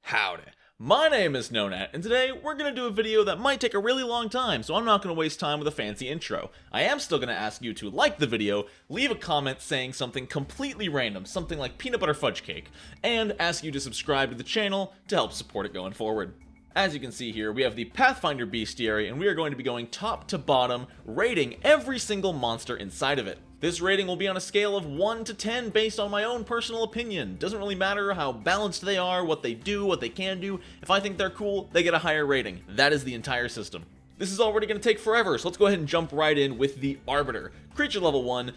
Howdy, my name is Nonat, and today we're going to do a video that might take a really long time, so I'm not going to waste time with a fancy intro. I am still going to ask you to like the video, leave a comment saying something completely random, something like peanut butter fudge cake, and ask you to subscribe to the channel to help support it going forward. As you can see here, we have the Pathfinder Bestiary, and we are going to be going top to bottom, rating every single monster inside of it. This rating will be on a scale of 1 to 10 based on my own personal opinion. Doesn't really matter how balanced they are, what they do, what they can do. If I think they're cool, they get a higher rating. That is the entire system. This is already going to take forever, so let's go ahead and jump right in with the Arbiter. Creature level 1,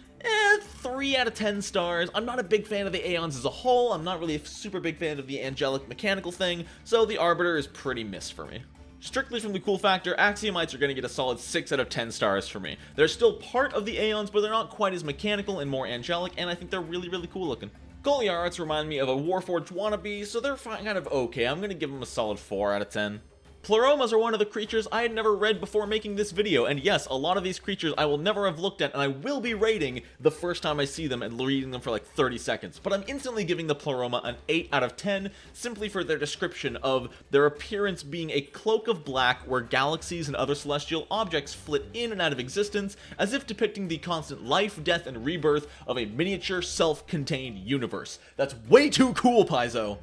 3 out of 10 stars. I'm not a big fan of the Aeons as a whole. I'm not really a super big fan of the angelic mechanical thing, so the Arbiter is pretty miss for me. Strictly from the cool factor, Axiomites are going to get a solid 6 out of 10 stars for me. They're still part of the Aeons, but they're not quite as mechanical and more angelic, and I think they're really, really cool looking. Goliards remind me of a Warforged wannabe, so they're kind of okay. I'm going to give them a solid 4 out of 10. Pluromas are one of the creatures I had never read before making this video, and yes, a lot of these creatures I will never have looked at, and I will be rating the first time I see them and reading them for like 30 seconds, but I'm instantly giving the Pluroma an 8 out of 10, simply for their description of their appearance being a cloak of black where galaxies and other celestial objects flit in and out of existence, as if depicting the constant life, death, and rebirth of a miniature, self-contained universe. That's way too cool, Paizo!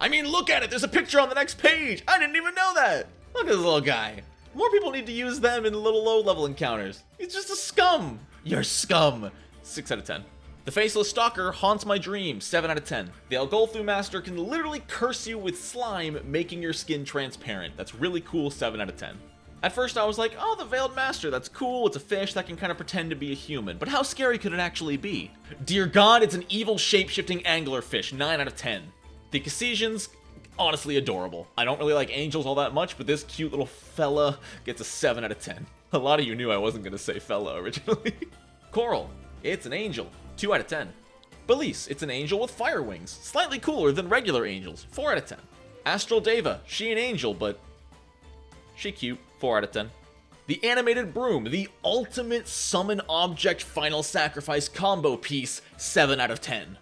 I mean, look at it! There's a picture on the next page! I didn't even know that! Look at this little guy. More people need to use them in little low-level encounters. He's just a scum! You're scum! 6 out of 10. The Faceless Stalker haunts my dreams. 7 out of 10. The Algolthu Master can literally curse you with slime, making your skin transparent. That's really cool. 7 out of 10. At first I was like, oh, the Veiled Master, that's cool, it's a fish that can kind of pretend to be a human, but how scary could it actually be? Dear God, it's an evil shape-shifting anglerfish. 9 out of 10. The Cassians, honestly adorable. I don't really like angels all that much, but this cute little fella gets a 7 out of 10. A lot of you knew I wasn't going to say fella originally. Coral, it's an angel. 2 out of 10. Belize, it's an angel with fire wings. Slightly cooler than regular angels. 4 out of 10. Astral Deva, she an angel, but she cute. 4 out of 10. The Animated Broom, the ultimate summon object final sacrifice combo piece. 7 out of 10.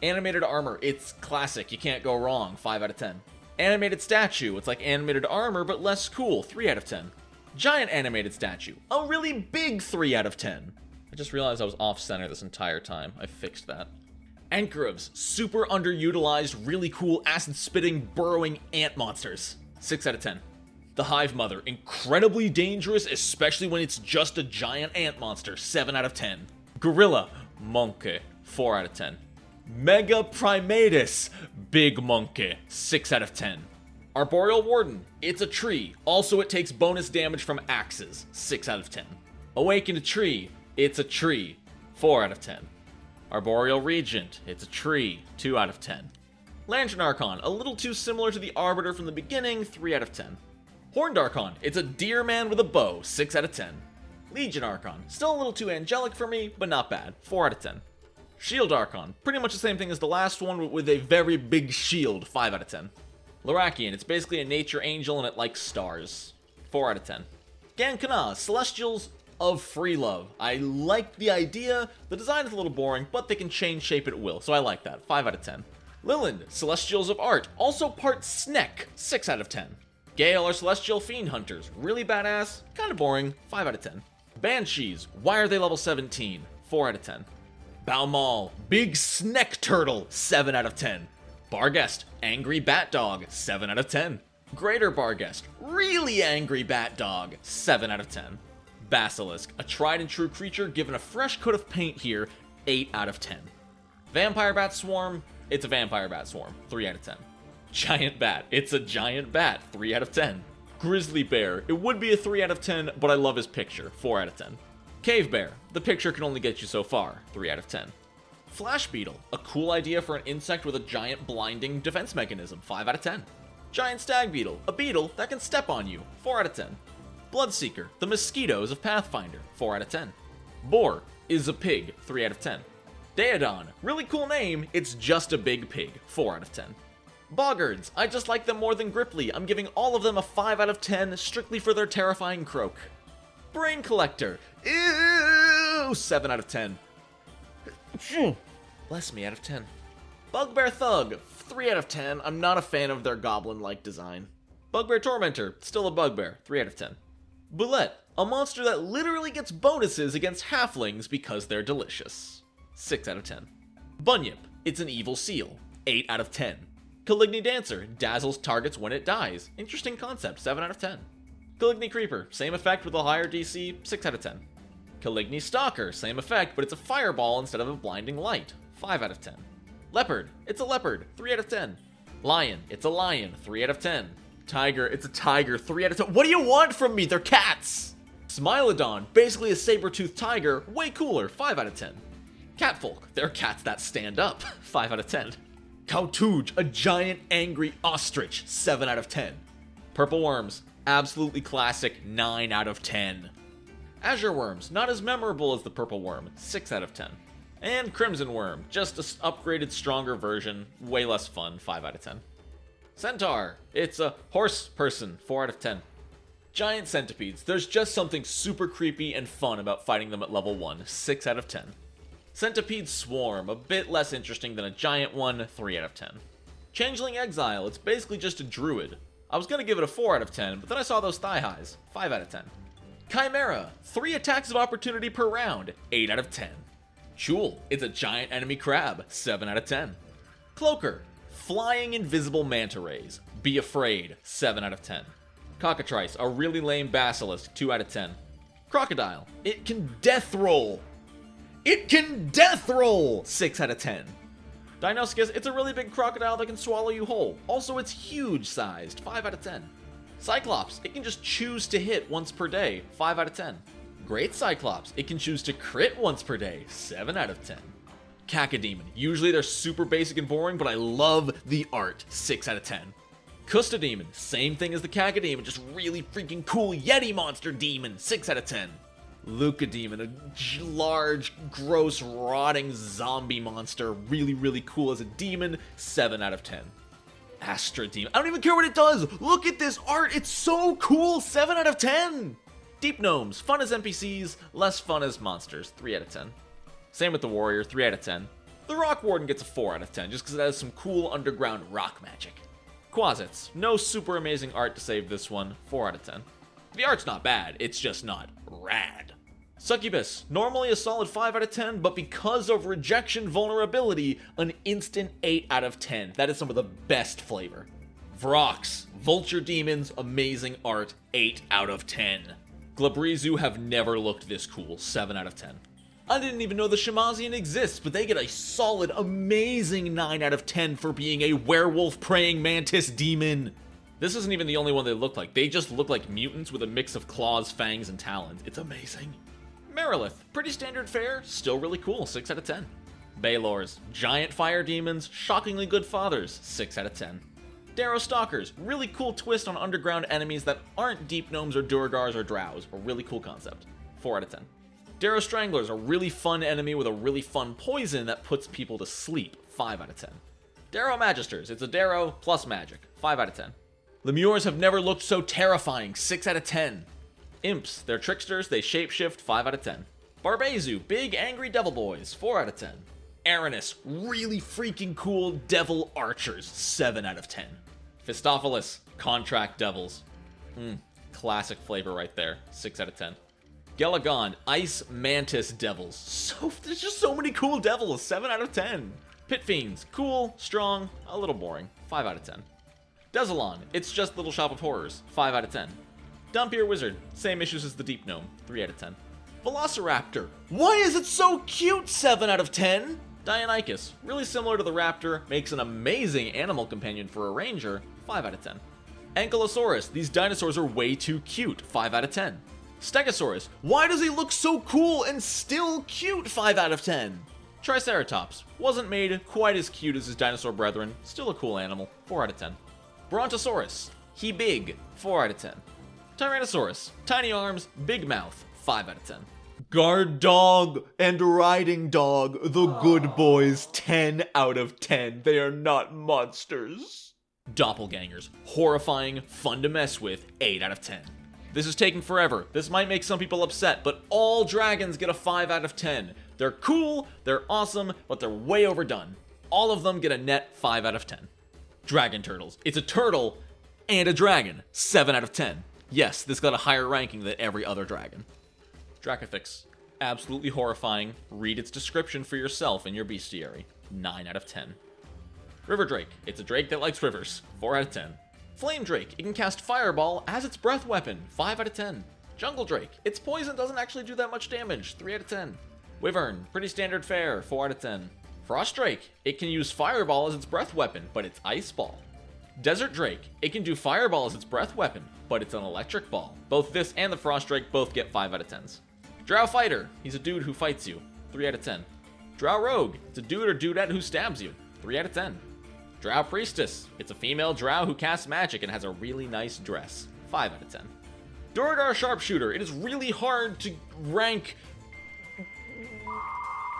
Animated Armor, it's classic, you can't go wrong. 5 out of 10. Animated Statue, it's like animated armor but less cool. 3 out of 10. Giant Animated Statue, a really big 3 out of 10. I just realized I was off-center this entire time. I fixed that. Ankylosaurus, super underutilized, really cool acid-spitting, burrowing ant monsters. 6 out of 10. The Hive Mother, incredibly dangerous, especially when it's just a giant ant monster. 7 out of 10. Gorilla, monkey. 4 out of 10. Mega Primatus, big monkey. 6 out of 10. Arboreal Warden, it's a tree. Also, it takes bonus damage from axes. 6 out of 10. Awakened Tree, it's a tree. 4 out of 10. Arboreal Regent, it's a tree. 2 out of 10. Lantern Archon, a little too similar to the Arbiter from the beginning. 3 out of 10. Horned Archon, it's a deer man with a bow. 6 out of 10. Legion Archon, still a little too angelic for me, but not bad. 4 out of 10. Shield Archon, pretty much the same thing as the last one with a very big shield. 5 out of 10. Larakian, it's basically a nature angel and it likes stars. 4 out of 10. Gankana, Celestials of Free Love. I like the idea, the design is a little boring, but they can change shape at will, so I like that. 5 out of 10. Liland, Celestials of Art, also part Sneck. 6 out of 10. Gale are Celestial Fiend Hunters, really badass, kinda boring. 5 out of 10. Banshees, why are they level 17? 4 out of 10. Balmal, Big Sneck Turtle, 7 out of 10. Barghest, Angry Bat Dog, 7 out of 10. Greater Barghest, Really Angry Bat Dog, 7 out of 10. Basilisk, a tried and true creature given a fresh coat of paint here, 8 out of 10. Vampire Bat Swarm, it's a Vampire Bat Swarm, 3 out of 10. Giant Bat, it's a Giant Bat, 3 out of 10. Grizzly Bear, it would be a 3 out of 10, but I love his picture, 4 out of 10. Cave Bear, the picture can only get you so far, 3 out of 10. Flash Beetle, a cool idea for an insect with a giant blinding defense mechanism, 5 out of 10. Giant Stag Beetle, a beetle that can step on you, 4 out of 10. Bloodseeker, the mosquitoes of Pathfinder, 4 out of 10. Boar is a pig, 3 out of 10. Daedon, really cool name, it's just a big pig, 4 out of 10. Boggards, I just like them more than Gripply, I'm giving all of them a 5 out of 10 strictly for their terrifying croak. Brain Collector, ew, 7 out of 10. Bless me, out of 10. Bugbear Thug, 3 out of 10. I'm not a fan of their goblin-like design. Bugbear Tormentor, still a bugbear, 3 out of 10. Boulette, a monster that literally gets bonuses against halflings because they're delicious, 6 out of 10. Bunyip, it's an evil seal, 8 out of 10. Coligny Dancer, dazzles targets when it dies, interesting concept, 7 out of 10. Coligny Creeper, same effect with a higher DC, 6 out of 10. Coligny Stalker, same effect, but it's a fireball instead of a blinding light, 5 out of 10. Leopard, it's a leopard, 3 out of 10. Lion, it's a lion, 3 out of 10. Tiger, it's a tiger, 3 out of 10. What do you want from me? They're cats! Smilodon, basically a saber-toothed tiger, way cooler, 5 out of 10. Catfolk, they're cats that stand up, 5 out of 10. Kautuj, a giant angry ostrich, 7 out of 10. Purple Worms, absolutely classic, 9 out of 10. Azure Worms, not as memorable as the Purple Worm, 6 out of 10. And Crimson Worm, just an upgraded, stronger version, way less fun, 5 out of 10. Centaur, it's a horse person, 4 out of 10. Giant Centipedes, there's just something super creepy and fun about fighting them at level 1, 6 out of 10. Centipede Swarm, a bit less interesting than a giant one, 3 out of 10. Changeling Exile, it's basically just a druid. I was gonna give it a 4 out of 10, but then I saw those thigh highs, 5 out of 10. Chimera, 3 attacks of opportunity per round, 8 out of 10. Chul, it's a giant enemy crab, 7 out of 10. Cloaker, flying invisible manta rays, be afraid, 7 out of 10. Cockatrice, a really lame basilisk, 2 out of 10. Crocodile, it can death roll. It can death roll, 6 out of 10. Dinoscus, it's a really big crocodile that can swallow you whole. Also, it's huge sized, 5 out of 10. Cyclops, it can just choose to hit once per day, 5 out of 10. Great Cyclops, it can choose to crit once per day, 7 out of 10. Cacodemon, usually they're super basic and boring, but I love the art, 6 out of 10. Costa Demon, same thing as the Cacodemon, just really freaking cool Yeti monster demon, 6 out of 10. Luca Demon, a large, gross, rotting zombie monster, really cool as a demon, 7 out of 10. Astra Demon, I don't even care what it does! Look at this art, it's so cool, 7 out of 10! Deep Gnomes, fun as NPCs, less fun as monsters, 3 out of 10. Same with the Warrior, 3 out of 10. The Rock Warden gets a 4 out of 10, just because it has some cool underground rock magic. Quasits, no super amazing art to save this one, 4 out of 10. The art's not bad, it's just not rad. Succubus, normally a solid 5 out of 10, but because of rejection vulnerability, an instant 8 out of 10. That is some of the best flavor. Vrox, Vulture Demons, amazing art, 8 out of 10. Glabrizu have never looked this cool, 7 out of 10. I didn't even know the Shemazian exists, but they get a solid, amazing 9 out of 10 for being a werewolf praying mantis demon. This isn't even the only one they look like. They just look like mutants with a mix of claws, fangs, and talons. It's amazing. Merilith, pretty standard fare, still really cool, 6 out of 10. Baelors, giant fire demons, shockingly good fathers, 6 out of 10. Darrow Stalkers, really cool twist on underground enemies that aren't deep gnomes or durgars or drows, a really cool concept, 4 out of 10. Darrow Stranglers, a really fun enemy with a really fun poison that puts people to sleep, 5 out of 10. Darrow Magisters, it's a Darrow plus magic, 5 out of 10. Lemures have never looked so terrifying, 6 out of 10. Imps, they're tricksters, they shapeshift, 5 out of 10. Barbezu, big angry devil boys, 4 out of 10. Aranis, really freaking cool devil archers, 7 out of 10. Phistophilis, contract devils. Classic flavor right there, 6 out of 10. Gelagon, ice mantis devils. There's just so many cool devils, 7 out of 10. Pit Fiends, cool, strong, a little boring, 5 out of 10. Desolon, it's just Little Shop of Horrors, 5 out of 10. Dumpier Wizard, same issues as the Deep Gnome, 3 out of 10. Velociraptor, why is it so cute, 7 out of 10? Deinonychus, really similar to the raptor, makes an amazing animal companion for a ranger, 5 out of 10. Ankylosaurus, these dinosaurs are way too cute, 5 out of 10. Stegosaurus, why does he look so cool and still cute, 5 out of 10. Triceratops, wasn't made quite as cute as his dinosaur brethren, still a cool animal, 4 out of 10. Brontosaurus, he big, 4 out of 10. Tyrannosaurus, tiny arms, big mouth, 5 out of 10. Guard dog and riding dog, the good boys, 10 out of 10. They are not monsters. Doppelgangers, horrifying, fun to mess with, 8 out of 10. This is taking forever. This might make some people upset, but all dragons get a 5 out of 10. They're cool, they're awesome, but they're way overdone. All of them get a net 5 out of 10. Dragon turtles. It's a turtle and a dragon. 7 out of 10. Yes, this got a higher ranking than every other dragon. Dracofix. Absolutely horrifying. Read its description for yourself in your bestiary. 9 out of 10. River Drake. It's a drake that likes rivers. 4 out of 10. Flame Drake. It can cast Fireball as its breath weapon. 5 out of 10. Jungle Drake. Its poison doesn't actually do that much damage. 3 out of 10. Wyvern. Pretty standard fare. 4 out of 10. Frost Drake. It can use Fireball as its breath weapon, but it's Ice Ball. Desert Drake. It can do Fireball as its breath weapon, but it's an Electric Ball. Both this and the Frost Drake both get 5 out of 10s. Drow Fighter. He's a dude who fights you. 3 out of 10. Drow Rogue. It's a dude or dudette who stabs you. 3 out of 10. Drow Priestess. It's a female drow who casts magic and has a really nice dress. 5 out of 10. Duergar Sharpshooter. It is really hard to rank...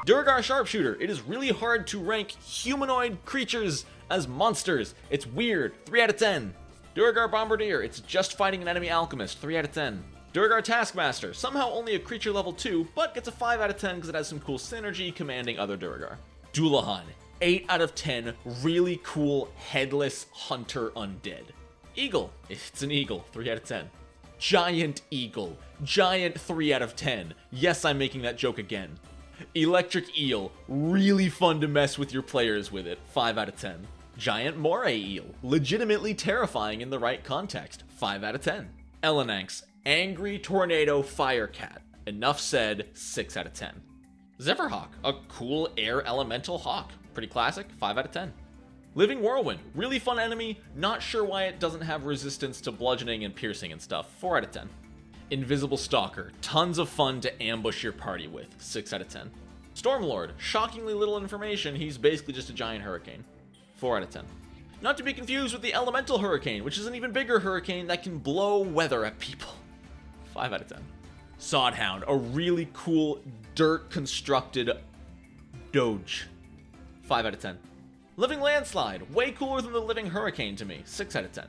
Duergar Sharpshooter. It is really hard to rank humanoid creatures as monsters. It's weird. 3 out of 10. Duergar Bombardier. It's just fighting an enemy alchemist. 3 out of 10. Duergar Taskmaster. Somehow only a creature level 2, but gets a 5 out of 10 because it has some cool synergy commanding other Duergar. Dullahan. 8 out of 10. Really cool headless hunter undead. Eagle. It's an eagle. 3 out of 10. Giant Eagle. Giant 3 out of 10. Yes, I'm making that joke again. Electric Eel. Really fun to mess with your players with it. 5 out of 10. Giant Moray Eel. Legitimately terrifying in the right context. 5 out of 10. Elenanx. Angry Tornado Fire Cat. Enough said. 6 out of 10. Zephyrhawk. A cool air elemental hawk. Pretty classic. 5 out of 10. Living Whirlwind. Really fun enemy. Not sure why it doesn't have resistance to bludgeoning and piercing and stuff. 4 out of 10. Invisible Stalker. Tons of fun to ambush your party with. 6 out of 10. Stormlord. Shockingly little information. He's basically just a giant hurricane. 4 out of 10. Not to be confused with the Elemental Hurricane, which is an even bigger hurricane that can blow weather at people. 5 out of 10. Sod Hound. A really cool dirt constructed doge. 5 out of 10. Living Landslide. Way cooler than the Living Hurricane to me. 6 out of 10.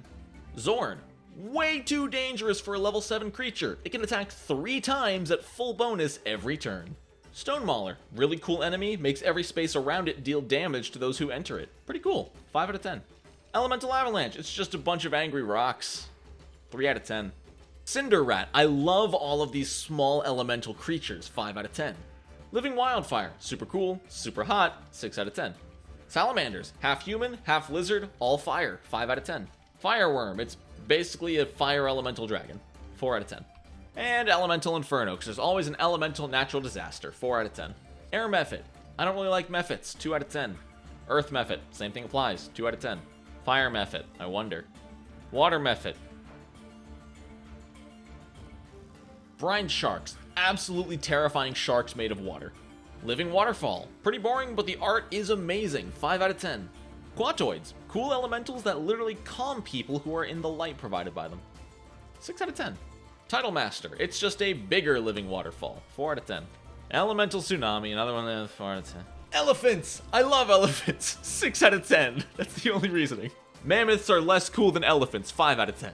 Zorn. Way too dangerous for a level 7 creature. It can attack 3 times at full bonus every turn. Stone Mauler. Really cool enemy. Makes every space around it deal damage to those who enter it. Pretty cool. 5 out of 10. Elemental Avalanche. It's just a bunch of angry rocks. 3 out of 10. Cinder Rat. I love all of these small elemental creatures. 5 out of 10. Living Wildfire. Super cool. Super hot. 6 out of 10. Salamanders. Half human, half lizard, all fire. 5 out of 10. Fireworm. It's basically a fire elemental dragon. 4 out of 10. And Elemental Inferno, because there's always an elemental natural disaster. 4 out of 10. Air Mephit. I don't really like Mephits. 2 out of 10. Earth Mephit. Same thing applies. 2 out of 10. Fire Mephit. I wonder. Water Mephit. Brine Sharks. Absolutely terrifying sharks made of water. Living Waterfall. Pretty boring, but the art is amazing. 5 out of 10. Quatoids. Cool elementals that literally calm people who are in the light provided by them. 6 out of 10. Tidal Master. It's just a bigger living waterfall. 4 out of 10. Elemental Tsunami. Another one. 4 out of 10. Elephants. I love elephants. 6 out of 10. That's the only reasoning. Mammoths are less cool than elephants. 5 out of 10.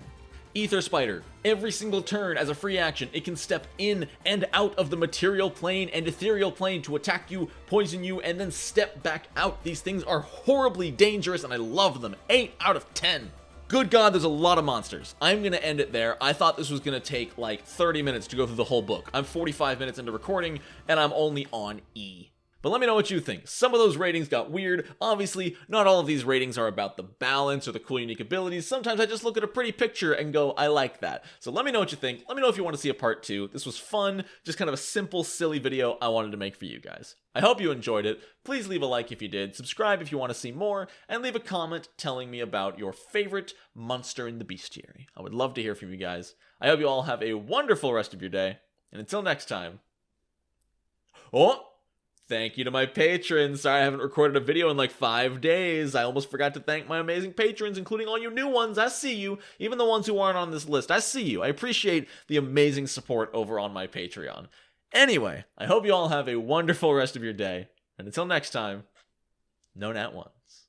Ether Spider. Every single turn as a free action, it can step in and out of the material plane and ethereal plane to attack you, poison you, and then step back out. These things are horribly dangerous and I love them. 8 out of 10. Good God, there's a lot of monsters. I'm going to end it there. I thought this was going to take like 30 minutes to go through the whole book. I'm 45 minutes into recording and I'm only on E. But let me know what you think. Some of those ratings got weird. Obviously, not all of these ratings are about the balance or the cool unique abilities. Sometimes I just look at a pretty picture and go, I like that. So let me know what you think. Let me know if you want to see a part 2. This was fun, just kind of a simple, silly video I wanted to make for you guys. I hope you enjoyed it. Please leave a like if you did, subscribe if you want to see more, and leave a comment telling me about your favorite monster in the bestiary. I would love to hear from you guys. I hope you all have a wonderful rest of your day, and until next time. Oh! Thank you to my patrons. Sorry I haven't recorded a video in like 5 days. I almost forgot to thank my amazing patrons, including all you new ones. I see you. Even the ones who aren't on this list. I see you. I appreciate the amazing support over on my Patreon. Anyway, I hope you all have a wonderful rest of your day. And until next time, no nat ones.